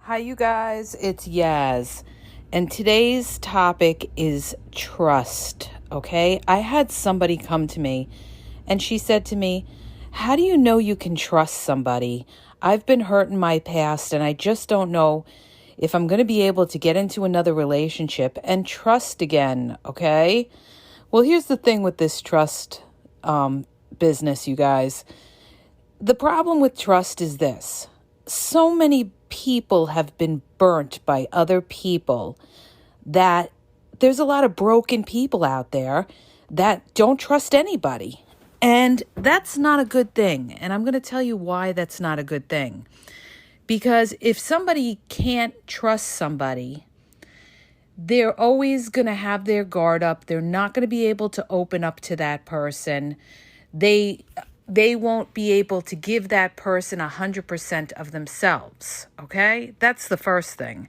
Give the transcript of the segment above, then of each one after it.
Hi, you guys. It's Yaz. And today's topic is trust. Okay. I had somebody come to me and she said to me, "How do you know you can trust somebody? I've been hurt in my past and I just don't know if I'm going to be able to get into another relationship and trust again." Okay. Well, here's the thing with this trust business, you guys. The problem with trust is this. So many people have been burnt by other people that there's a lot of broken people out there that don't trust anybody. And that's not a good thing. And I'm going to tell you why that's not a good thing. Because if somebody can't trust somebody, they're always going to have their guard up. They're not going to be able to open up to that person. They won't be able to give that person 100% of themselves, okay? That's the first thing.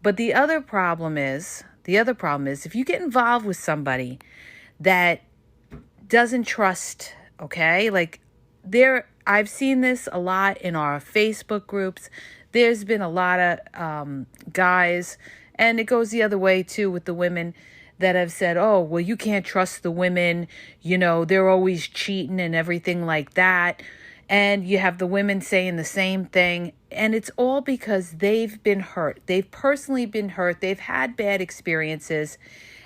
But the other problem is if you get involved with somebody that doesn't trust, okay? I've seen this a lot in our Facebook groups. There's been a lot of guys, and it goes the other way too with the women, that have said, "Oh, well, you can't trust the women, they're always cheating and everything like that." And you have the women saying the same thing. And it's all because they've been hurt. They've personally been hurt. They've had bad experiences.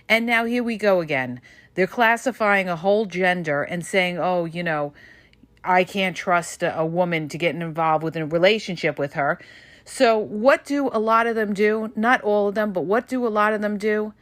And now here we go again. They're classifying a whole gender and saying, "Oh, I can't trust a woman to get involved with a relationship with her." So what do a lot of them do? Not all of them, but what do a lot of them do?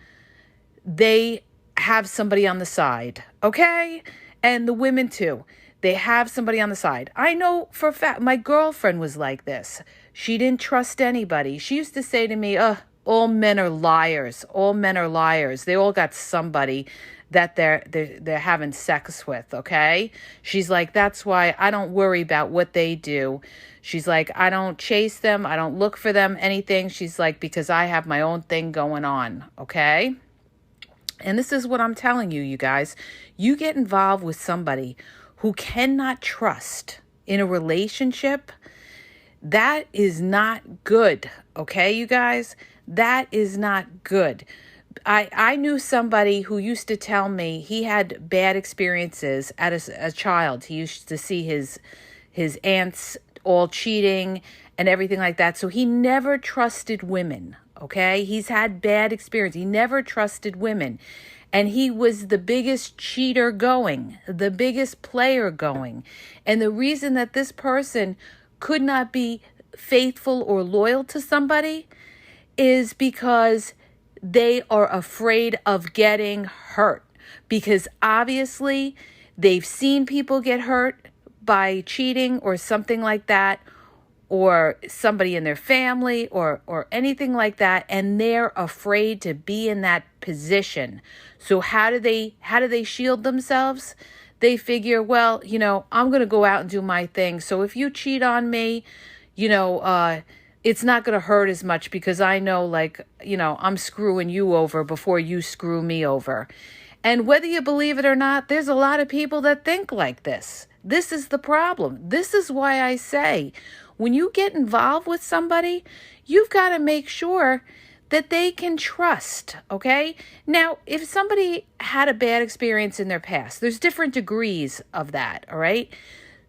They have somebody on the side, okay? And the women too. They have somebody on the side. I know for a fact, my girlfriend was like this. She didn't trust anybody. She used to say to me, all men are liars. All men are liars. They all got somebody that they're having sex with, okay? She's like, "That's why I don't worry about what they do." She's like, "I don't chase them. I don't look for them, anything." She's like, "Because I have my own thing going on," okay? And this is what I'm telling you, you guys. You get involved with somebody who cannot trust in a relationship, that is not good, okay, you guys? That is not good. I knew somebody who used to tell me he had bad experiences as a child. He used to see his aunts all cheating and everything like that. So he never trusted women, okay? He's had bad experience. He never trusted women. And he was the biggest cheater going, the biggest player going. And the reason that this person could not be faithful or loyal to somebody is because they are afraid of getting hurt. Because obviously they've seen people get hurt by cheating or something like that, or somebody in their family or anything like that, and they're afraid to be in that position. So how do they shield themselves? They figure, well, I'm going to go out and do my thing. So if you cheat on me, it's not going to hurt as much because I know, I'm screwing you over before you screw me over. And whether you believe it or not, there's a lot of people that think like this. This is the problem. This is why I say, when you get involved with somebody, you've got to make sure that they can trust, okay? Now, if somebody had a bad experience in their past, there's different degrees of that, all right?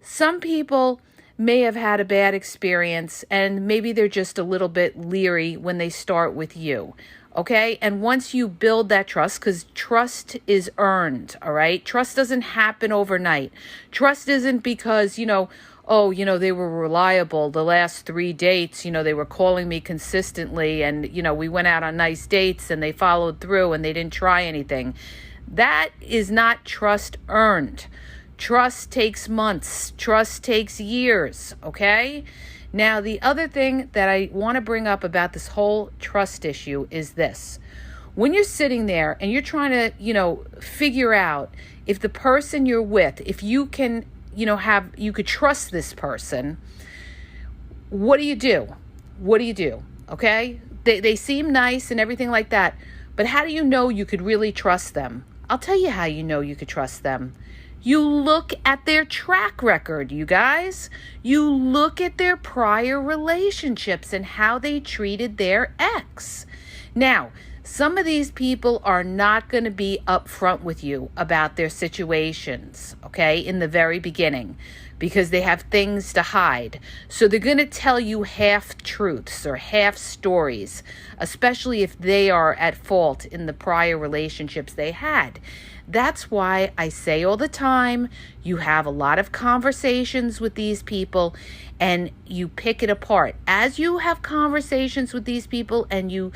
Some people may have had a bad experience and maybe they're just a little bit leery when they start with you, okay? And once you build that trust, because trust is earned, all right? Trust doesn't happen overnight. Trust isn't because, they were reliable. The last 3 dates, they were calling me consistently and, we went out on nice dates and they followed through and they didn't try anything. That is not trust earned. Trust takes months. Trust takes years, okay? Now, the other thing that I want to bring up about this whole trust issue is this. When you're sitting there and you're trying to, figure out if the person you're with, if you can, you could trust this person, what do you do? What do you do? Okay? They seem nice and everything like that, but how do you know you could really trust them? I'll tell you how you know you could trust them. You look at their track record, you guys. You look at their prior relationships and how they treated their ex. Now, some of these people are not going to be upfront with you about their situations, okay, in the very beginning, because they have things to hide. So they're going to tell you half truths or half stories, especially if they are at fault in the prior relationships they had. That's why I say all the time, you have a lot of conversations with these people and you pick it apart. As you have conversations with these people and you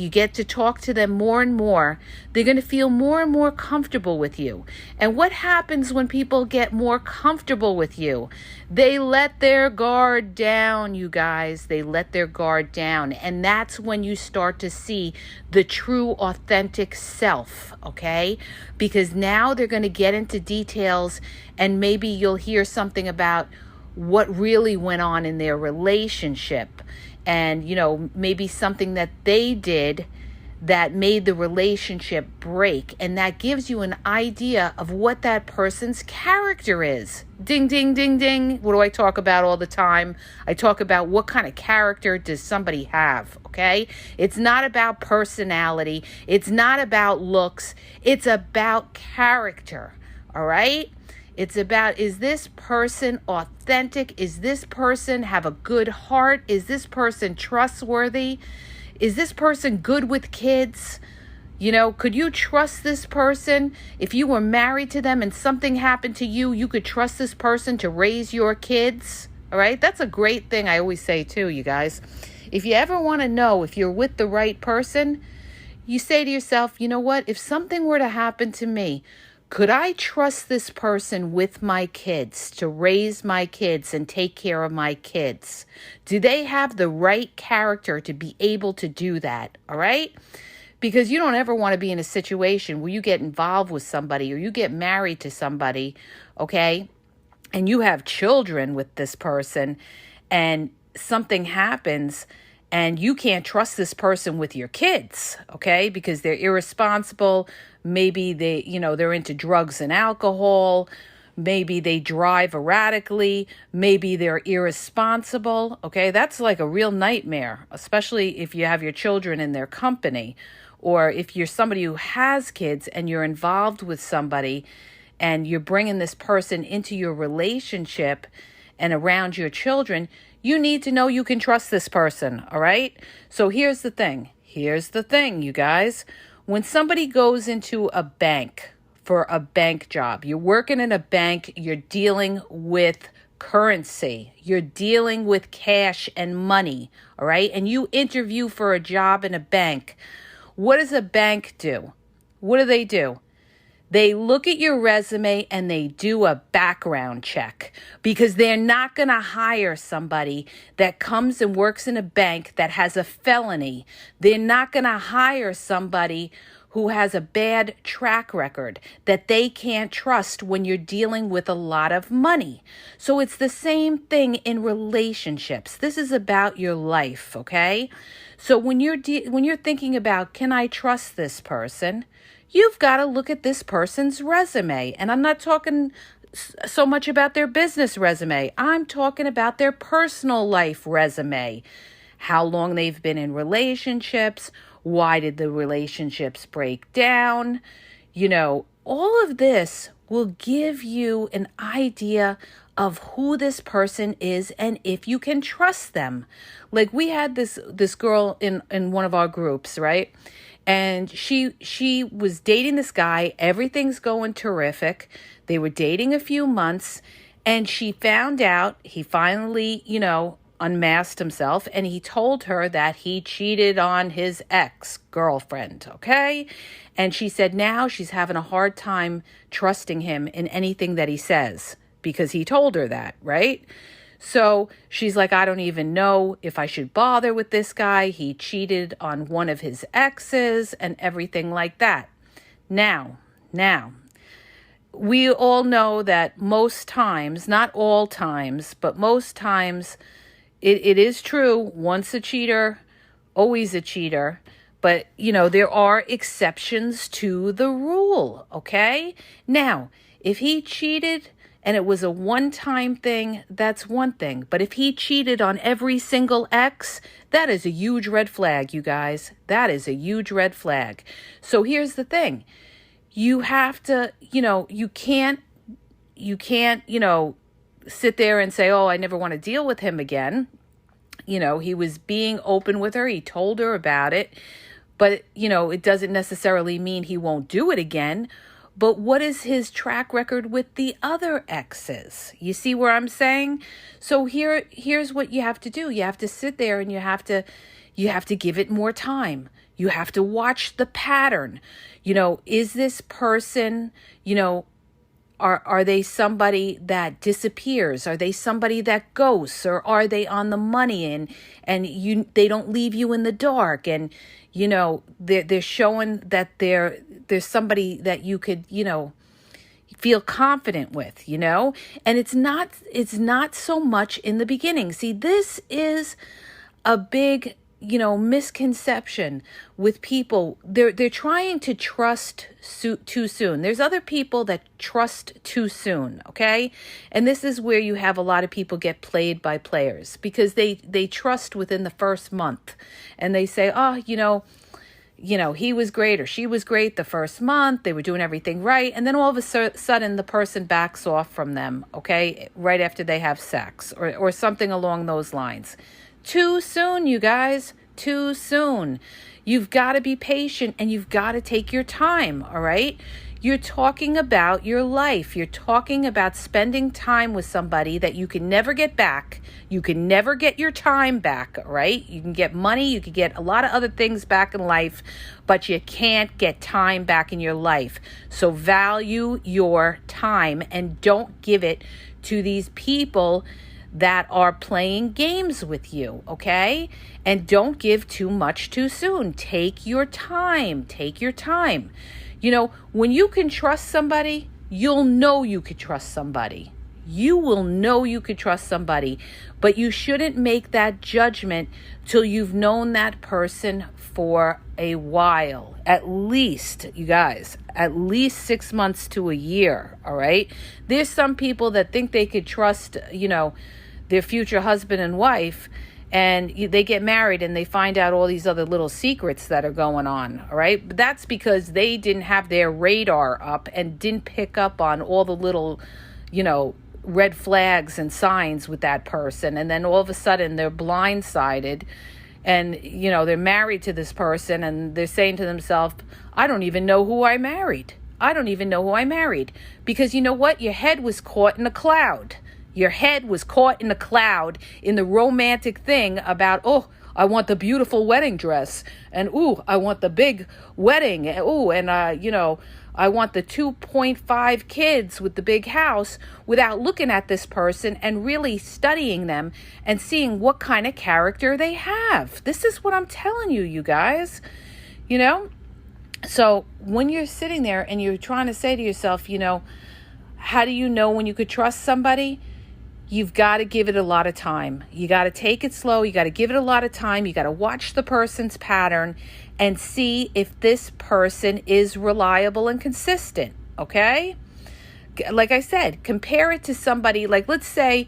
get to talk to them more and more, they're going to feel more and more comfortable with you. And what happens when people get more comfortable with you? They let their guard down, you guys. They let their guard down. And that's when you start to see the true, authentic self, okay? Because now they're going to get into details and maybe you'll hear something about what really went on in their relationship. And, maybe something that they did that made the relationship break. And that gives you an idea of what that person's character is. Ding, ding, ding, ding. What do I talk about all the time? I talk about what kind of character does somebody have, okay? It's not about personality. It's not about looks. It's about character, all right? It's about, is this person authentic? Is this person have a good heart? Is this person trustworthy? Is this person good with kids? Could you trust this person? If you were married to them and something happened to you, you could trust this person to raise your kids? All right? That's a great thing I always say too, you guys. If you ever want to know if you're with the right person, you say to yourself, you know what? If something were to happen to me, could I trust this person with my kids to raise my kids and take care of my kids? Do they have the right character to be able to do that? All right? Because you don't ever want to be in a situation where you get involved with somebody or you get married to somebody, okay? And you have children with this person and something happens and you can't trust this person with your kids, okay? Because they're irresponsible. Maybe they're into drugs and alcohol. Maybe they drive erratically. Maybe they're irresponsible, okay? That's like a real nightmare, especially if you have your children in their company, or if you're somebody who has kids and you're involved with somebody and you're bringing this person into your relationship and around your children, you need to know you can trust this person, all right? So here's the thing, you guys. When somebody goes into a bank for a bank job, you're working in a bank, you're dealing with currency, you're dealing with cash and money, all right? And you interview for a job in a bank. What does a bank do? What do? They look at your resume and they do a background check because they're not going to hire somebody that comes and works in a bank that has a felony. They're not going to hire somebody who has a bad track record that they can't trust when you're dealing with a lot of money. So it's the same thing in relationships. This is about your life, okay? So when you're thinking about, can I trust this person? You've got to look at this person's resume. And I'm not talking so much about their business resume. I'm talking about their personal life resume. How long they've been in relationships. Why did the relationships break down? All of this will give you an idea of who this person is and if you can trust them. Like we had this girl in one of our groups, right? And she was dating this guy. Everything's going terrific. They were dating a few months and she found out he finally, unmasked himself and he told her that he cheated on his ex-girlfriend, okay? And she said now she's having a hard time trusting him in anything that he says because he told her that, right? So she's like, I don't even know if I should bother with this guy. He cheated on one of his exes and everything like that. Now, we all know that most times, not all times, but most times it is true. Once a cheater, always a cheater. But, there are exceptions to the rule, okay? Now, If he cheated and it was a one-time thing, that's one thing. But if he cheated on every single ex, that is a huge red flag, you guys. That is a huge red flag. So here's the thing. You have to, you can't, sit there and say, oh, I never want to deal with him again. He was being open with her. He told her about it. But, it doesn't necessarily mean he won't do it again. But what is his track record with the other exes? You see where I'm saying? So here's what you have to do. You have to sit there and you have to give it more time. You have to watch the pattern. Is this person, are they somebody that disappears? Are they somebody that ghosts? Or are they on the money and they don't leave you in the dark? And they're showing that there's somebody that you could feel confident with, and it's not so much in the beginning. See, this is a big misconception with people. They're trying to trust too soon. There's other people that trust too soon, okay? And this is where you have a lot of people get played by players because they trust within the first month and they say, oh, he was great or she was great the first month. They were doing everything right. And then all of a sudden the person backs off from them, okay? Right after they have sex or something along those lines. Too soon, you guys. Too soon. You've got to be patient and you've got to take your time, all right? You're talking about your life. You're talking about spending time with somebody that you can never get back. You can never get your time back, all right? You can get money. You can get a lot of other things back in life, but you can't get time back in your life. So value your time and don't give it to these people that are playing games with you, okay? And don't give too much too soon. Take your time. Take your time. When you can trust somebody, you'll know you could trust somebody. You will know you could trust somebody, but you shouldn't make that judgment till you've known that person for a while. At least, you guys, at least 6 months to a year, all right? There's some people that think they could trust, their future husband and wife, and they get married and they find out all these other little secrets that are going on, all right? But that's because they didn't have their radar up and didn't pick up on all the little, red flags and signs with that person. And then all of a sudden they're blindsided and, they're married to this person and they're saying to themselves, I don't even know who I married. I don't even know who I married. Because you know what? Your head was caught in a cloud. Your head was caught in a cloud in the romantic thing about, oh, I want the beautiful wedding dress. And, ooh, I want the big wedding. Ooh, and, I want the 2.5 kids with the big house without looking at this person and really studying them and seeing what kind of character they have. This is what I'm telling you, you guys. So when you're sitting there and you're trying to say to yourself, how do you know when you could trust somebody? You've got to give it a lot of time. You got to take it slow. You got to give it a lot of time. You got to watch the person's pattern and see if this person is reliable and consistent, okay? Like I said, compare it to somebody, like let's say,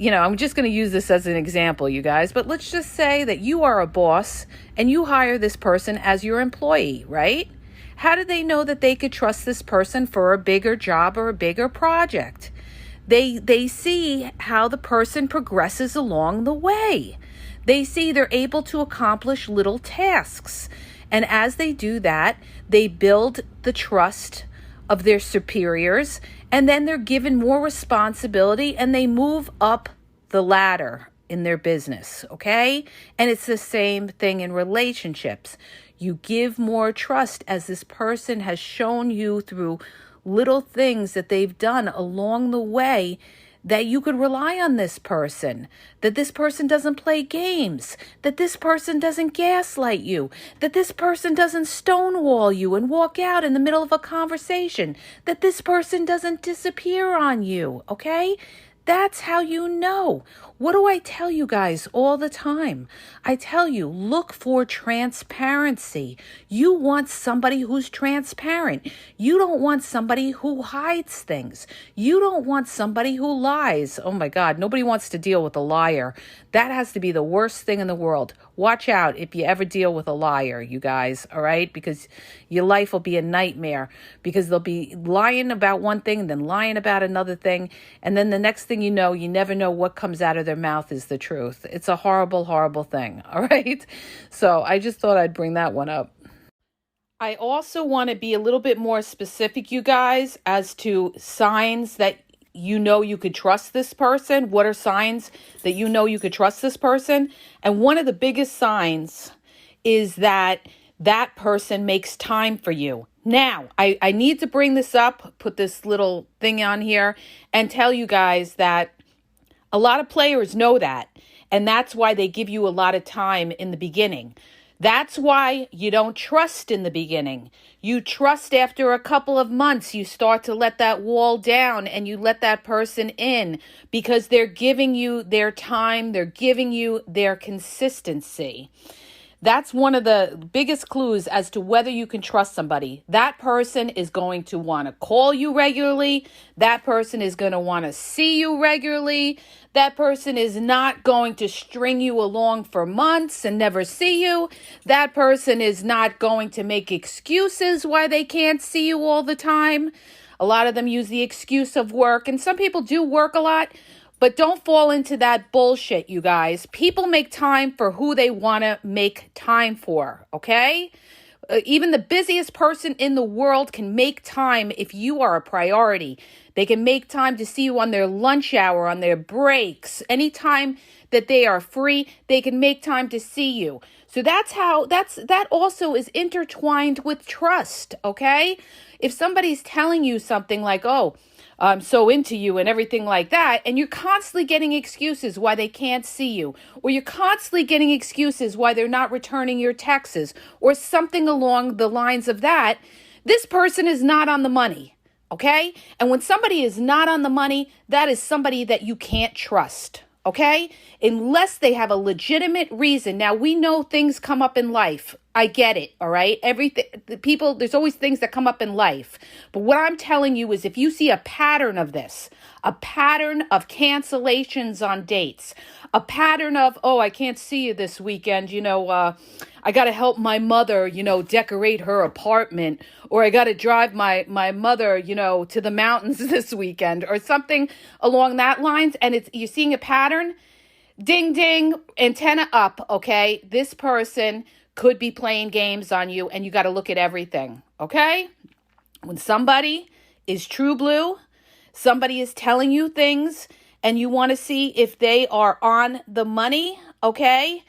I'm just going to use this as an example, you guys, but let's just say that you are a boss and you hire this person as your employee, right? How do they know that they could trust this person for a bigger job or a bigger project? They see how the person progresses along the way. They see they're able to accomplish little tasks. And as they do that, they build the trust of their superiors, and then they're given more responsibility and they move up the ladder in their business, okay? And it's the same thing in relationships. You give more trust as this person has shown you through little things that they've done along the way that you could rely on this person, that this person doesn't play games, that this person doesn't gaslight you, that this person doesn't stonewall you and walk out in the middle of a conversation, that this person doesn't disappear on you, okay? That's how you know. What do I tell you guys all the time? I tell you, look for transparency. You want somebody who's transparent. You don't want somebody who hides things. You don't want somebody who lies. Oh my God, nobody wants to deal with a liar. That has to be the worst thing in the world. Watch out if you ever deal with a liar, you guys, all right? Because your life will be a nightmare, because they'll be lying about one thing and then lying about another thing. And then the next thing you know, you never know what comes out of their mouth is the truth. It's a horrible, horrible thing, all right? So I just thought I'd bring that one up. I also want to be a little bit more specific, you guys, as to signs that you know you could trust this person. What are signs that you know you could trust this person? And one of the biggest signs is that that person makes time for you. Now, I need to bring this up, put this little thing on here, and tell you guys that a lot of players know that. And that's why they give you a lot of time in the beginning. That's why you don't trust in the beginning. You trust after a couple of months. You start to let that wall down and you let that person in because they're giving you their time. They're giving you their consistency. That's one of the biggest clues as to whether you can trust somebody. That person is going to want to call you regularly. That person is going to want to see you regularly. That person is not going to string you along for months and never see you. That person is not going to make excuses why they can't see you all the time. A lot of them use the excuse of work, and some people do work a lot. But don't fall into that bullshit, you guys. People make time for who they want to make time for, okay? Even the busiest person in the world can make time if you are a priority. They can make time to see you on their lunch hour, on their breaks. Anytime that they are free, they can make time to see you. So that also is intertwined with trust, okay? If somebody's telling you something like, oh, I'm so into you and everything like that, and you're constantly getting excuses why they can't see you, or you're constantly getting excuses why they're not returning your texts, or something along the lines of that, this person is not on the money, okay? And when somebody is not on the money, that is somebody that you can't trust, okay? Unless they have a legitimate reason. Now, we know things come up in life. I get it, all right? There's always things that come up in life. But what I'm telling you is if you see a pattern of this, a pattern of cancellations on dates, a pattern of, oh, I can't see you this weekend, I got to help my mother, decorate her apartment, or I got to drive my mother, to the mountains this weekend, or something along that lines, and you're seeing a pattern, ding, ding, antenna up, okay? This person could be playing games on you, and you got to look at everything, okay? When somebody is true blue, somebody is telling you things, and you want to see if they are on the money, okay?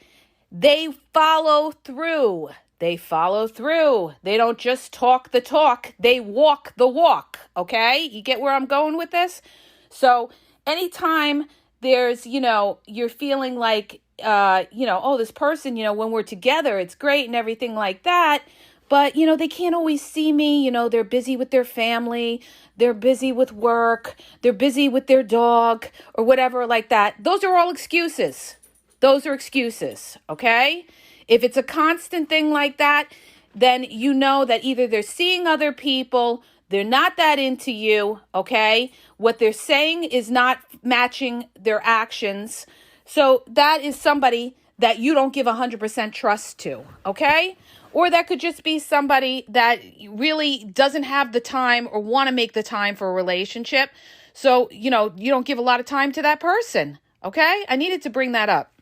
They follow through. They follow through. They don't just talk the talk. They walk the walk, okay? You get where I'm going with this? So anytime there's, you're feeling like, oh, this person, when we're together, it's great and everything like that. But, they can't always see me. They're busy with their family. They're busy with work. They're busy with their dog or whatever like that. Those are all excuses. Those are excuses, okay? If it's a constant thing like that, then you know that either they're seeing other people, they're not that into you, okay? What they're saying is not matching their actions. So that is somebody that you don't give 100% trust to, okay? Or that could just be somebody that really doesn't have the time or want to make the time for a relationship. So, you don't give a lot of time to that person, okay? I needed to bring that up.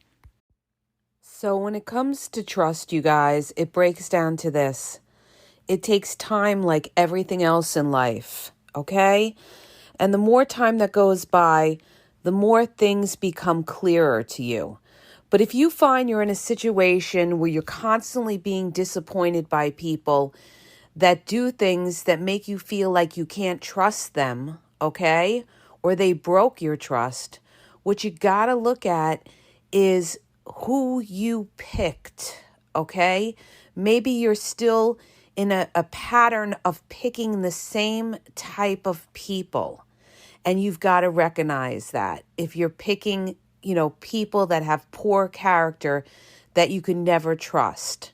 So when it comes to trust, you guys, it breaks down to this. It takes time like everything else in life, okay? And the more time that goes by, the more things become clearer to you. But if you find you're in a situation where you're constantly being disappointed by people that do things that make you feel like you can't trust them, okay? Or they broke your trust, what you gotta look at is who you picked, okay? Maybe you're still in a pattern of picking the same type of people. And you've got to recognize that if you're picking, people that have poor character that you can never trust.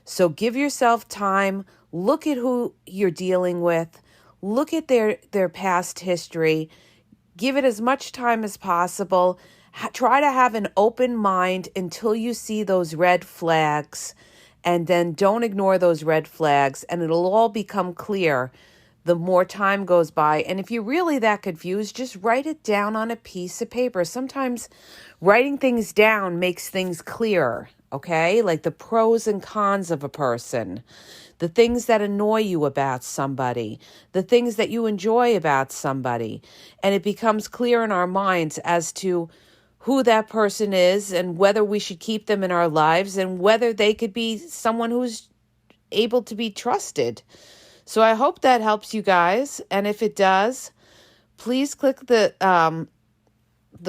So give yourself time, look at who you're dealing with, look at their past history, give it as much time as possible. Try to have an open mind until you see those red flags, and then don't ignore those red flags, and it'll all become clear the more time goes by. And if you're really that confused, just write it down on a piece of paper. Sometimes writing things down makes things clearer, okay? Like the pros and cons of a person, the things that annoy you about somebody, the things that you enjoy about somebody. And it becomes clear in our minds as to who that person is and whether we should keep them in our lives and whether they could be someone who's able to be trusted. So I hope that helps you guys. And if it does, please click the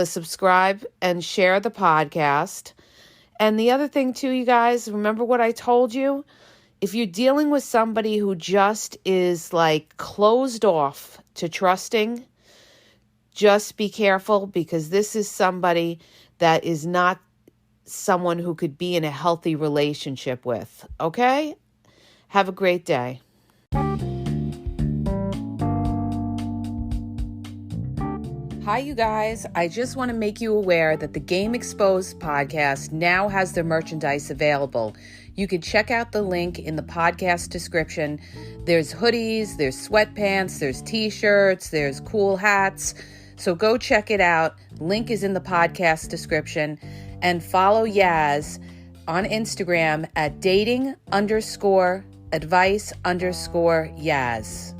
subscribe and share the podcast. And the other thing too, you guys, remember what I told you? If you're dealing with somebody who just is like closed off to trusting, just be careful, because this is somebody that is not someone who could be in a healthy relationship with. Okay? Have a great day. Hi, you guys. I just want to make you aware that the Game Exposed podcast now has their merchandise available. You can check out the link in the podcast description. There's hoodies, there's sweatpants, there's t-shirts, there's cool hats. So go check it out. Link is in the podcast description. And follow Yaz on Instagram at dating_advice_Yaz.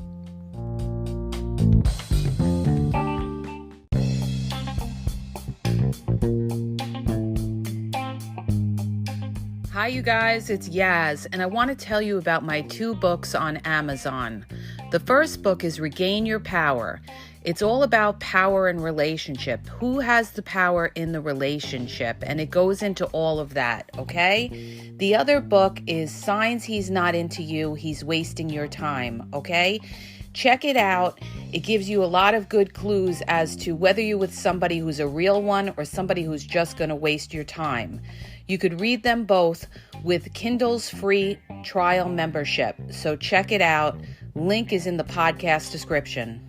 Hi, you guys, it's Yaz, and I want to tell you about my 2 books on Amazon. The first book is Regain Your Power. It's all about power and relationship. Who has the power in the relationship? And it goes into all of that, okay? The other book is Signs He's Not Into You, He's Wasting Your Time, okay? Check it out. It gives you a lot of good clues as to whether you're with somebody who's a real one or somebody who's just going to waste your time. You could read them both with Kindle's free trial membership. So check it out. Link is in the podcast description.